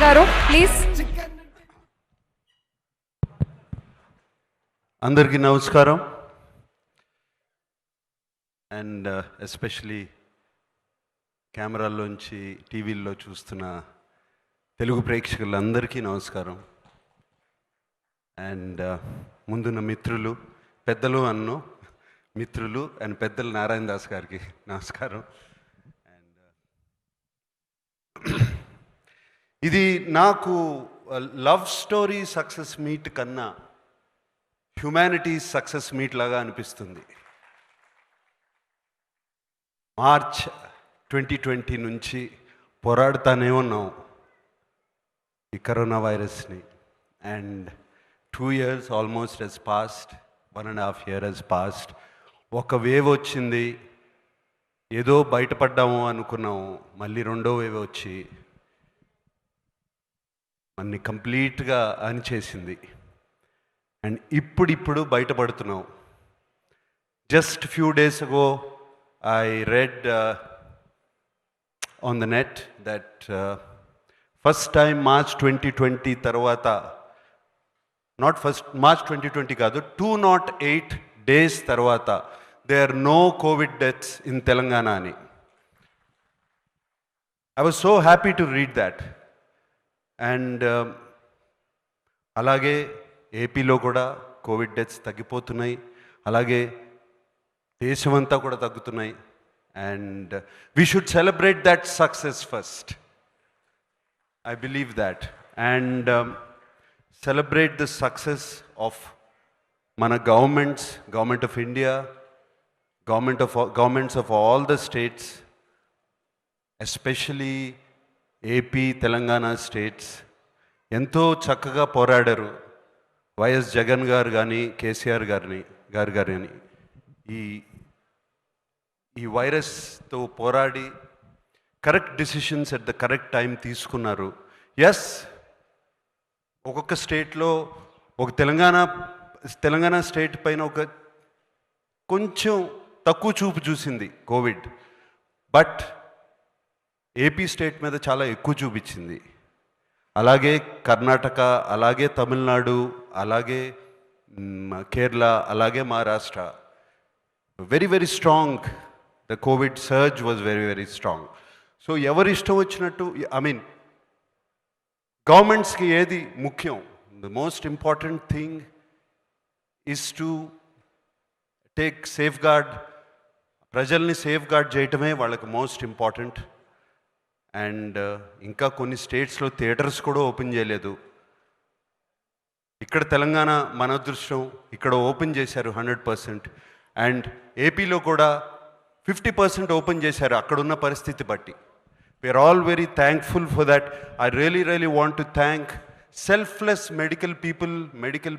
గారు ప్లీజ్. అందరికీ నమస్కారం. అండ్ ఎస్పెషలీ కెమెరాల్లోంచి టీవీల్లో చూస్తున్న తెలుగు ప్రేక్షకులందరికీ నమస్కారం. అండ్ ముందున్న మిత్రులు, పెద్దలు అన్ను మిత్రులు అండ్ పెద్దలు నారాయణ దాస్ గారికి నమస్కారం. అండ్ ఇది నాకు లవ్ స్టోరీ సక్సెస్ మీట్ కన్నా హ్యుమానిటీ సక్సెస్ మీట్ లాగా అనిపిస్తుంది. మార్చ్ 2020 నుంచి పోరాడుతానే ఉన్నాం ఈ కరోనా వైరస్ని. And 2 years almost has passed, 1.5 years has passed. ఒక వేవ్ వచ్చింది, ఏదో బయటపడ్డాము అనుకున్నాము, మళ్ళీ రెండో వేవ్ వచ్చి మనని కంప్లీట్గా అణిచేసింది. అండ్ ఇప్పుడు బయటపడుతున్నాం. Just few days ago I read on the net that first time March 2020 తర్వాత, నాట్ ఫస్ట్ మార్చ్ 2020 కాదు, 208 days తర్వాత there are no COVID deaths in Telangana అని. I was so happy to read that. And అలాగే ఏపీలో కూడా Covid deaths తగ్గిపోతున్నాయి, అలాగే దేశమంతా కూడా తగ్గుతున్నాయి. And we should celebrate that success first. I believe that. And celebrate the success of మన government of India, governments of all the states, especially AP, Telangana states ఎంతో చక్కగా పోరాడారు. వైఎస్ జగన్ గారు కానీ, కేసీఆర్ గారు కానీ ఈ వైరస్తో పోరాడి correct decisions at the correct time తీసుకున్నారు. ఎస్, ఒక్కొక్క స్టేట్లో ఒక తెలంగాణ స్టేట్ పైన ఒక కొంచెం తక్కువ చూపు చూసింది కోవిడ్, బట్ ఏపీ స్టేట్ మీద చాలా ఎక్కువ చూపించింది. అలాగే కర్ణాటక, అలాగే తమిళనాడు, అలాగే కేరళ, అలాగే Maharashtra. Very very strong. The covid surge was very very strong. So ఎవరి ఇష్టం వచ్చినట్టు, ఐ మీన్ గవర్నమెంట్స్కి ఏది ముఖ్యం? The most important thing is to take safeguard. ప్రజల్ని సేఫ్ గార్డ్ చేయటమే వాళ్ళకి మోస్ట్ ఇంపార్టెంట్. అండ్ ఇంకా కొన్ని స్టేట్స్లో థియేటర్స్ కూడా ఓపెన్ చేయలేదు. ఇక్కడ తెలంగాణ మన అదృష్టం, ఇక్కడ ఓపెన్ చేశారు 100%. అండ్ ఏపీలో కూడా 50% ఓపెన్ చేశారు అక్కడున్న పరిస్థితి బట్టి. We are all very thankful for that. I really want to thank selfless medical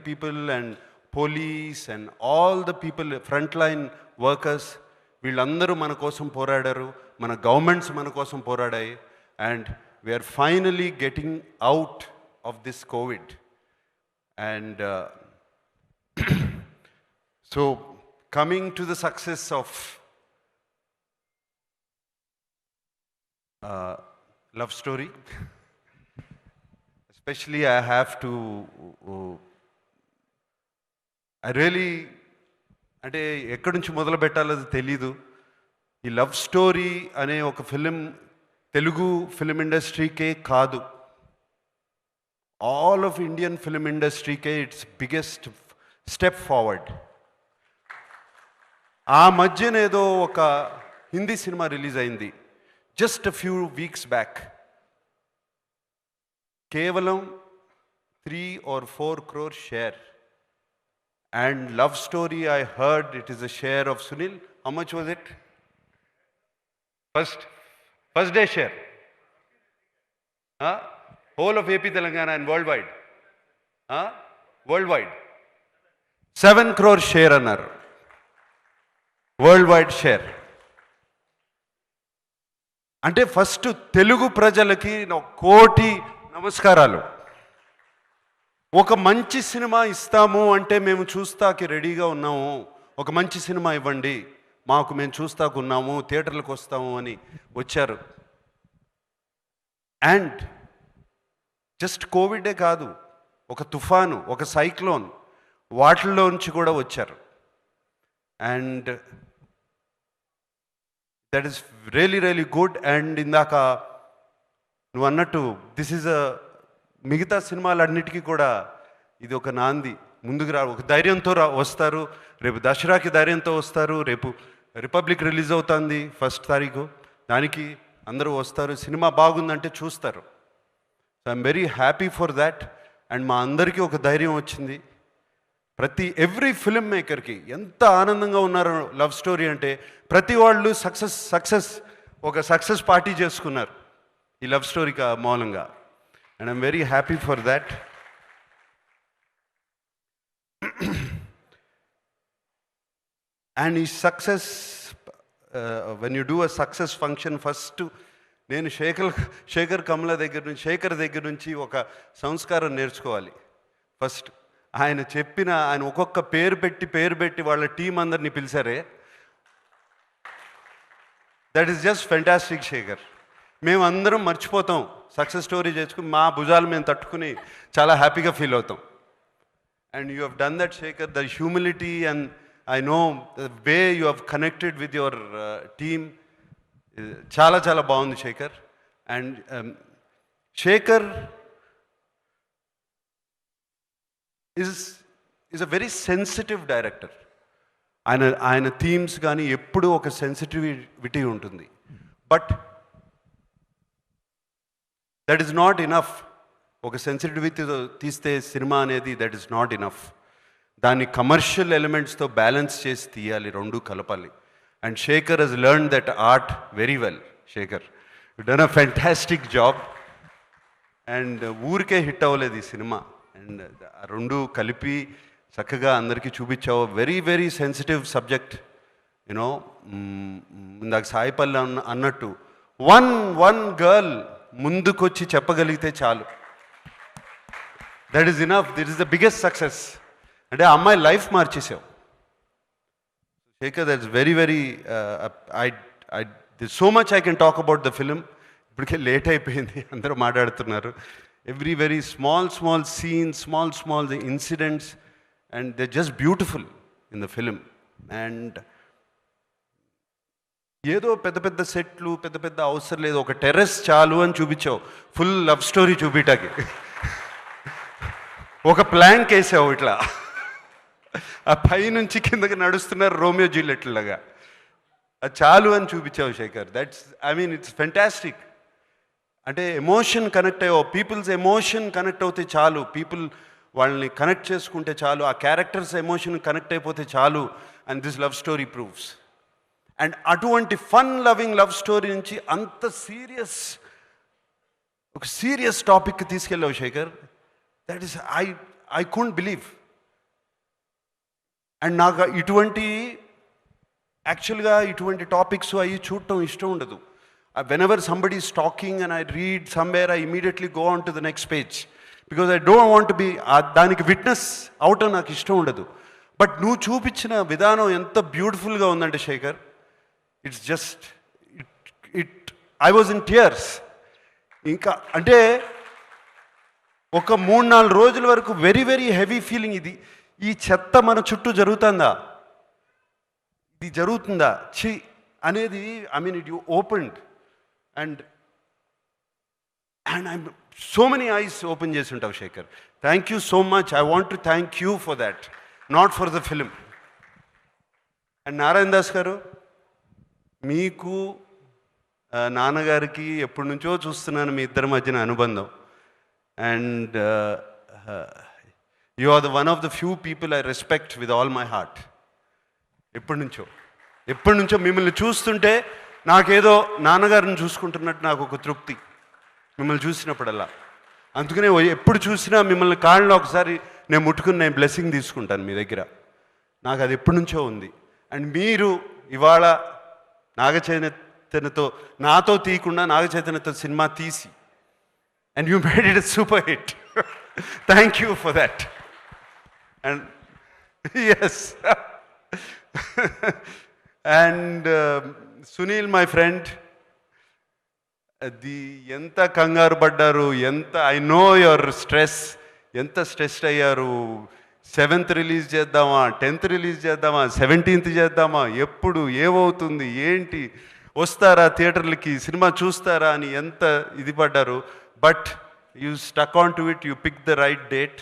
people and police and all the people, front line workers. వీళ్ళందరూ మన కోసం పోరాడారు, మన గవర్నమెంట్స్ మన కోసం పోరాడాయి. And we are finally getting out of this covid. And so coming to the success of Love Story, especially I have to అంటే ఎక్కడి నుంచి మొదలు పెట్టాలో తెలీదు. ఈ లవ్ స్టోరీ అనే ఒక ఫిలిం తెలుగు ఫిలిం ఇండస్ట్రీకే కాదు, ఆల్ ఆఫ్ ఇండియన్ ఫిలిం ఇండస్ట్రీకే ఇట్స్ బిగ్గెస్ట్ స్టెప్ ఫార్వర్డ్. ఆ మధ్యన ఏదో ఒక హిందీ సినిమా రిలీజ్ అయింది just a few weeks back. కేవలం 3 or 4 crore share. And Love Story, I heard it is a share of Sunil. How much was it? First day share. Whole of AP Telangana and worldwide. Worldwide. 7 crore share annar. Worldwide share. అంటే first Telugu ప్రజలకి కోటి నమస్కారాలు. ఒక మంచి cinema ఇస్తాము అంటే మేము చూస్తాకి రెడీగా ఉన్నాము, ఒక మంచి సినిమా ఇవ్వండి మాకు, మేము చూస్తాకు ఉన్నాము, థియేటర్లకు వస్తాము అని వచ్చారు. అండ్ జస్ట్ కోవిడే కాదు, ఒక తుఫాను, ఒక సైక్లోన్, వాటిల్లోంచి కూడా వచ్చారు. And that is really good. And ఇందాక నువ్వు అన్నట్టు దిస్ ఈజ్ మిగతా సినిమాలన్నిటికీ కూడా ఇది ఒక నాంది. ముందుకు ఒక ధైర్యంతో వస్తారు. రేపు దసరాకి ధైర్యంతో వస్తారు. రేపు రిపబ్లిక్ రిలీజ్ అవుతుంది 1st తారీఖు, దానికి అందరూ వస్తారు. సినిమా బాగుందంటే చూస్తారు. So I'm very happy for that. And మా అందరికీ ఒక ధైర్యం వచ్చింది. ఎవ్రీ ఫిల్మ్ మేకర్కి ఎంత ఆనందంగా ఉన్నారు లవ్ స్టోరీ అంటే. ప్రతి వాళ్ళు ఒక సక్సెస్ పార్టీ చేసుకున్నారు ఈ లవ్ స్టోరీకి మూలంగా. And I'm very happy for that. And ఈ success, when you do a success function, first నేను శేఖర్ కమల దగ్గర నుంచి ఒక సంస్కారం నేర్చుకోవాలి. ఫస్ట్ ఆయన ఒక్కొక్క పేరు పెట్టి వాళ్ళ టీం అందరినీ పిలిచారే, that is just fantastic Sekhar. మేమందరం మర్చిపోతాం, సక్సెస్ స్టోరీ చేసుకుని మా భుజాలు మేము తట్టుకుని చాలా హ్యాపీగా ఫీల్ అవుతాం. And you have done that Shekhar. The humility and I know the way you have connected with your team చాలా బాగుంది Shekhar. And Shekhar is a very sensitive director. ఆయన థీమ్స్ కానీ ఎప్పుడూ ఒక సెన్సిటివిటీ ఉంటుంది. But that is not enough. ఒక సెన్సిటివిటీతో తీస్తే సినిమా అనేది దట్ ఈస్ నాట్ ఇనఫ్. దాన్ని కమర్షియల్ ఎలిమెంట్స్తో బ్యాలెన్స్ చేసి తీయాలి, రెండూ కలపాలి. And Shekhar has learn that art very well. Shekhar, you done a fantastic job. And ఊరికే హిట్ అవ్వలేదు ఈ సినిమా. అండ్ ఆ రెండు కలిపి చక్కగా అందరికీ చూపించావు. Very sensitive subject. యూనో, ఇందాక సాయిపల్లి అన్నట్టు వన్ గర్ల్ ముందుకొచ్చి చెప్పగలిగితే చాలు, that is enough. That is the biggest success. అంటే ఆ అమ్మాయి లైఫ్ మార్చేసావు Sekhar. That is very this so much I can talk about the film. ఇప్పటికే లేట్ అయిపోయింది, అందరూ మాట్లాడుతున్నారు. Very small scenes, small incidents, and they just beautiful in the film. And ఏదో పెద్ద సెట్లు పెద్ద అవసరం లేదు, ఒక టెర్రస్ చాలు అని చూపించావు ఫుల్ లవ్ స్టోరీ చూపించడానికి. ఒక ప్లాంక్ వేసావు ఇట్లా, ఆ పై నుంచి కిందకి నడుస్తున్నారు రోమియో జూలియట్లాగా, అది చాలు అని చూపించావు శేఖర్. It's fantastic. అంటే ఎమోషన్ కనెక్ట్ అయ్యావు, పీపుల్స్ ఎమోషన్ కనెక్ట్ అవుతే చాలు, పీపుల్ వాళ్ళని కనెక్ట్ చేసుకుంటే చాలు, ఆ క్యారెక్టర్స్ ఎమోషన్ కనెక్ట్ అయిపోతే చాలు. And this Love Story proves. And అటువంటి ఫన్ లవింగ్ లవ్ స్టోరీ నుంచి అంత ఒక సీరియస్ టాపిక్కి తీసుకెళ్ళావు Sekhar. That is I couldn't believe. And నాకు యాక్చువల్గా ఇటువంటి టాపిక్స్ అవి చూడటం ఇష్టం ఉండదు. Whenever somebody is talking and I read somewhere, I immediately go on to the next page, because I don't want be దానికి విట్నెస్ అవటం నాకు ఇష్టం ఉండదు. బట్ నువ్వు చూపించిన విధానం ఎంత బ్యూటిఫుల్గా ఉందంటే Shekhar, it's just I was in tears. ఇంకా అంటే ఒక 3-4 రోజుల వరకు వెరీ హెవీ ఫీలింగ్. ఈ చెత్త మన చుట్టూ జరుగుతుందా, ఇది జరుగుతుందా ఛీ అనేది. It you opened and I so many eyes open చేసి ఉంటావు Shekhar. Thank you so much. I want to thank you for that, not for the film. And Narayana Das గారు, మీకు నాన్నగారికి ఎప్పటి నుంచో చూస్తున్నాను మీ ఇద్దరి మధ్యన అనుబంధం. And you are the one of the few people I respect with all my heart. ఎప్పటి నుంచో మిమ్మల్ని చూస్తుంటే నాకేదో నాన్నగారిని చూసుకుంటున్నట్టు నాకు ఒక తృప్తి మిమ్మల్ని చూసినప్పుడల్లా. అందుకనే ఎప్పుడు చూసినా మిమ్మల్ని కాళ్ళలో ఒకసారి నేను ముట్టుకుని నేను బ్లెస్సింగ్ తీసుకుంటాను మీ దగ్గర. నాకు అది ఎప్పటి నుంచో ఉంది. అండ్ మీరు ఇవాళ నాగచైతన్యతో నాతో తీయకుండా నాగచైతన్యతో సినిమా తీసి and you made it super hit. Thank you for that. And S, and Sunil, my friend, అది ఎంత కంగారు పడ్డారు, ఎంత ఐ నో యువర్ స్ట్రెస్, ఎంత స్ట్రెస్డ్ అయ్యారు. 7th రిలీజ్ చేద్దామా, 10th రిలీజ్ చేద్దామా, 17th చేద్దామా, ఎప్పుడు ఏమవుతుంది ఏంటి, వస్తారా థియేటర్లకి, సినిమా చూస్తారా అని ఎంత ఇది పడ్డారు. But you stuck on to it, you pick the right date.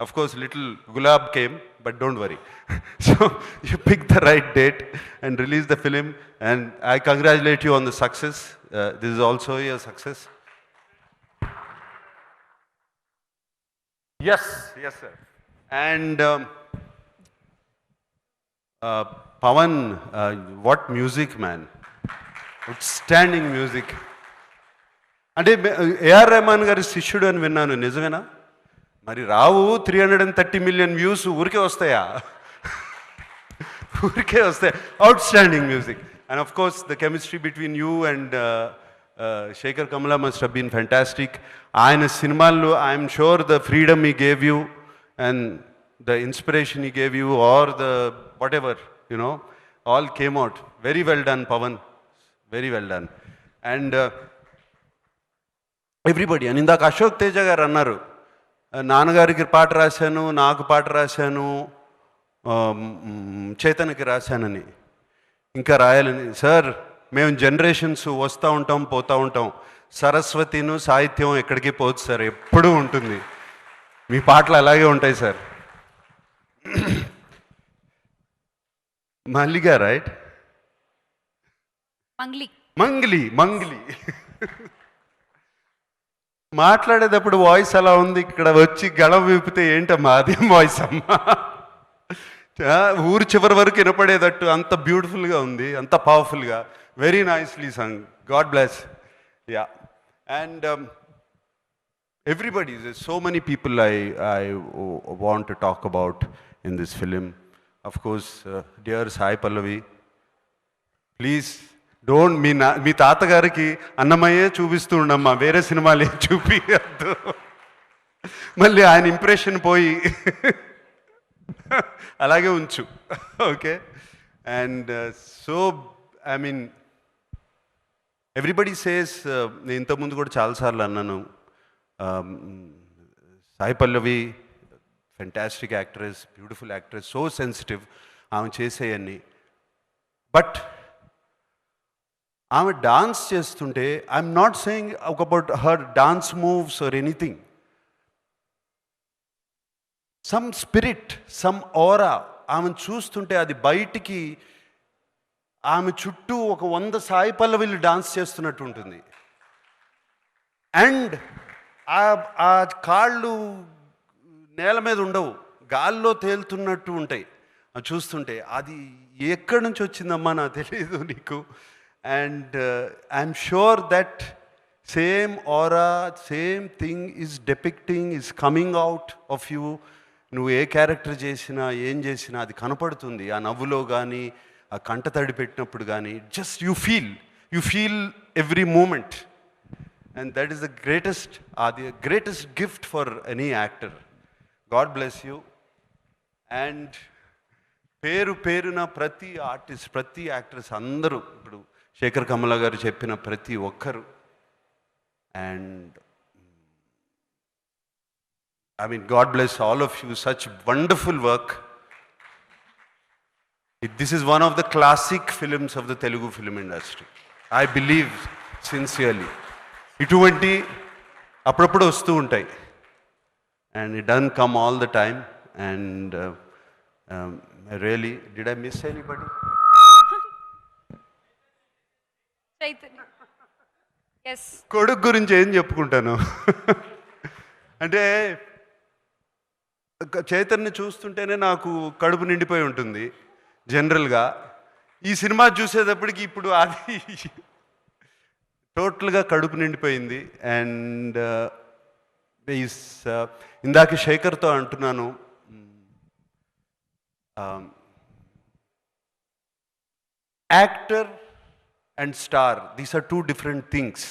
Of course, little Gulab came, but don't worry. So you picked the right date and released the film, and I congratulate you on the success. This is also a success. Yes, yes, sir. And Pawan, what music, man! Outstanding music. అంటే AR Rahman గారి శిష్యుడు అని విన్నాను, నిజమేనా? మరి రావు 330 million views ఊరికే వస్తాయా? ఊరికే వస్తాయి. Outstanding music. And of course the chemistry between you and Sekhar Kammula must have been fantastic. ఆయన సినిమాల్లో I'm sure the freedom he gave you and the inspiration he gave you or the whatever you know all came out very well done Pawan, very well done. And everybody అని ఇందాక అశోక్ తేజ గారు అన్నారు, నాన్నగారికి పాట రాశాను, నాకు పాట రాశాను, చైతన్యకి రాశానని, ఇంకా రాయాలని. సార్, మేము జనరేషన్స్ వస్తూ ఉంటాం పోతూ ఉంటాం, సరస్వతిను సాహిత్యం ఎక్కడికి పోదు సార్, ఎప్పుడూ ఉంటుంది. మీ పాటలు అలాగే ఉంటాయి సార్. మల్లిగా రైట్, మంగ్లీ మంగ్లీ మాట్లాడేటప్పుడు వాయిస్ అలా ఉంది, ఇక్కడ వచ్చి గళం విప్పితే ఏంటమ్మా అదేం వాయిస్ అమ్మా, ఊరు చివరి వరకు వినపడేటట్టు అంత బ్యూటిఫుల్గా ఉంది, అంత పవర్ఫుల్గా, very nicely sung. God bless. Yeah. And everybody, so many people I want to talk about in this film. Of course dear Sai Pallavi, please don't, మీ తాతగారికి అన్నమయ్యే చూపిస్తూ ఉండమ్మా, వేరే సినిమాలు ఏం చూపించద్దు, మళ్ళీ ఆయన ఇంప్రెషన్ పోయి అలాగే ఉంచు. Okay. And so I mean everybody says, నేను ఇంతకుముందు కూడా చాలాసార్లు అన్నాను, Sai Pallavi fantastic actress, beautiful actress, so sensitive ఆమె చేసేయన్నీ. బట్ ఆమె డాన్స్ చేస్తుంటే, I'm not saying about her dance moves or anything, some spirit, some aura ఆమెను చూస్తుంటే అది బయటికి, ఆమె చుట్టూ ఒక 100 సాయి పల్లవిలు డాన్స్ చేస్తున్నట్టు ఉంటుంది. అండ్ ఆ కాళ్ళు నేల మీద ఉండవు, గాల్లో తేలుతున్నట్టు ఉంటాయి చూస్తుంటే. అది ఎక్కడి నుంచి వచ్చిందమ్మా నాకు తెలియదు నీకు. And I'm sure that same aura, same thing is depicting, is coming out of you. నువ్వు ఏ క్యారెక్టర్ చేసినా ఏం చేసినా అది కనపడుతుంది, ఆ నవ్వులో కానీ, ఆ కంట తడి పెట్టినప్పుడు కానీ. Just you feel every moment. And that is the greatest gift for any actor. God bless you. And పేరున ప్రతి ఆర్టిస్ట్, ప్రతి యాక్ట్రెస్ అందరూ, ఇప్పుడు శేఖర్ కమల గారు చెప్పిన ప్రతి ఒక్కరు, and I mean God bless all of you, such wonderful work. This is one of the classic films of the Telugu film industry, I believe sincerely. ఇటువంటి అప్పుడప్పుడు వస్తూ ఉంటాయి, and it done come all the time. And really, did I miss anybody? కొడుకు గురించి ఏం చెప్పుకుంటాను అంటే, చైతన్య చూస్తుంటేనే నాకు కడుపు నిండిపోయి ఉంటుంది జనరల్గా. ఈ సినిమా చూసేటప్పటికి ఇప్పుడు అది టోటల్గా కడుపు నిండిపోయింది. అండ్ ఇందాక శేఖర్తో అంటున్నాను, actor and star, these are 2 different things.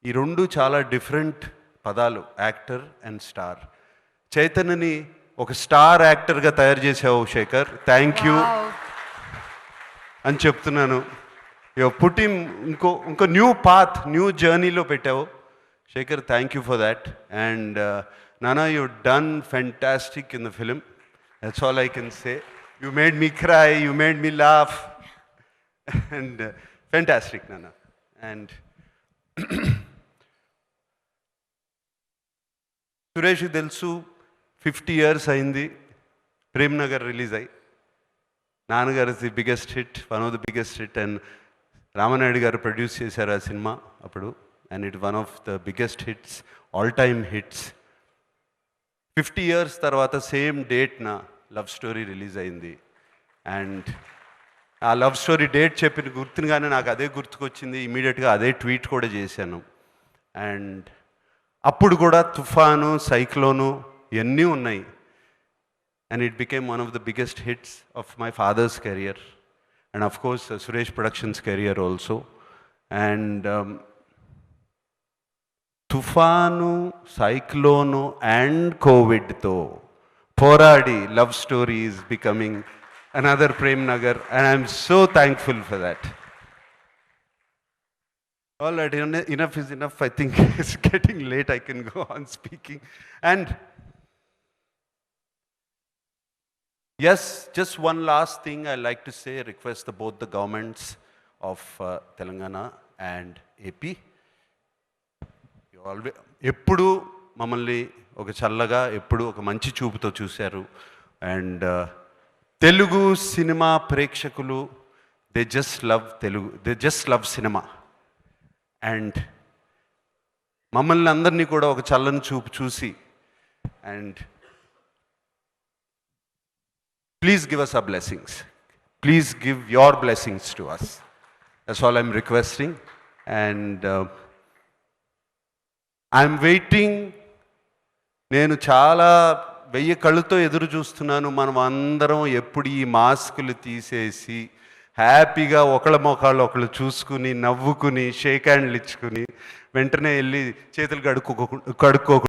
ఈ రెండు చాలా డిఫరెంట్ పదాలు, యాక్టర్ అండ్ స్టార్. చైతన్యని ఒక స్టార్ యాక్టర్గా తయారు చేసావు శేఖర్, థ్యాంక్ యూ అని చెప్తున్నాను. యు పుట్ హిమ్ ఇంకో న్యూ పాత్, న్యూ జర్నీలో పెట్టావు. Shekhar, thank you for that. And Nana, you've done fantastic in the film. That's all I can say. You made me cry, you made me laugh. And fantastic, Nana. And Suresh తెలుసు 50 years అయింది Prem Nagar release అయ్యి. నాన్నగారు is the biggest hit, one of the biggest hit. And Rama Naidu గారు produce చేశారు ఆ cinema అప్పుడు. And it one of the biggest hits, all time hits. 50 years తర్వాత same డేట్న love story release అయింది. అండ్ ఆ లవ్ స్టోరీ డేట్ చెప్పిన గుర్తుగానే నాకు అదే గుర్తుకొచ్చింది. ఇమీడియట్గా అదే ట్వీట్ కూడా చేశాను. అండ్ అప్పుడు కూడా తుఫాను, సైక్లోను ఇవన్నీ ఉన్నాయి. And it became one of the biggest hits of my father's career and of course Suresh Productions career also. And తుఫాను, సైక్లోను అండ్ కోవిడ్తో పోరాడి love story is becoming another Prem Nagar. And I'm so thankful for that. All right, enough is enough. I think it's getting late. I can go on speaking. And yes, just one last thing I like to say, request both the governments of Telangana and AP. You always, ఎప్పుడు మమ్మల్ని ఒక చల్లగా, ఎప్పుడు ఒక మంచి చూపుతో చూశారు. And Telugu cinema ప్రేక్షకులు, they just love Telugu, they just love cinema. And మమ్మల్ని అందరినీ కూడా ఒక చల్లని చూపు చూసి, and please give us our blessings. Please give your blessings to us. That's all I'm requesting. And I'm waiting. నేను చాలా 1000 కళ్ళతో ఎదురు చూస్తున్నాను. మనం అందరం ఎప్పుడు ఈ మాస్కులు తీసేసి హ్యాపీగా ఒకళ్ళ మొఖాలు ఒకళ్ళు చూసుకుని, నవ్వుకుని, షేక్ హ్యాండ్లు ఇచ్చుకుని, వెంటనే వెళ్ళి చేతులు కడుక్కోకుండా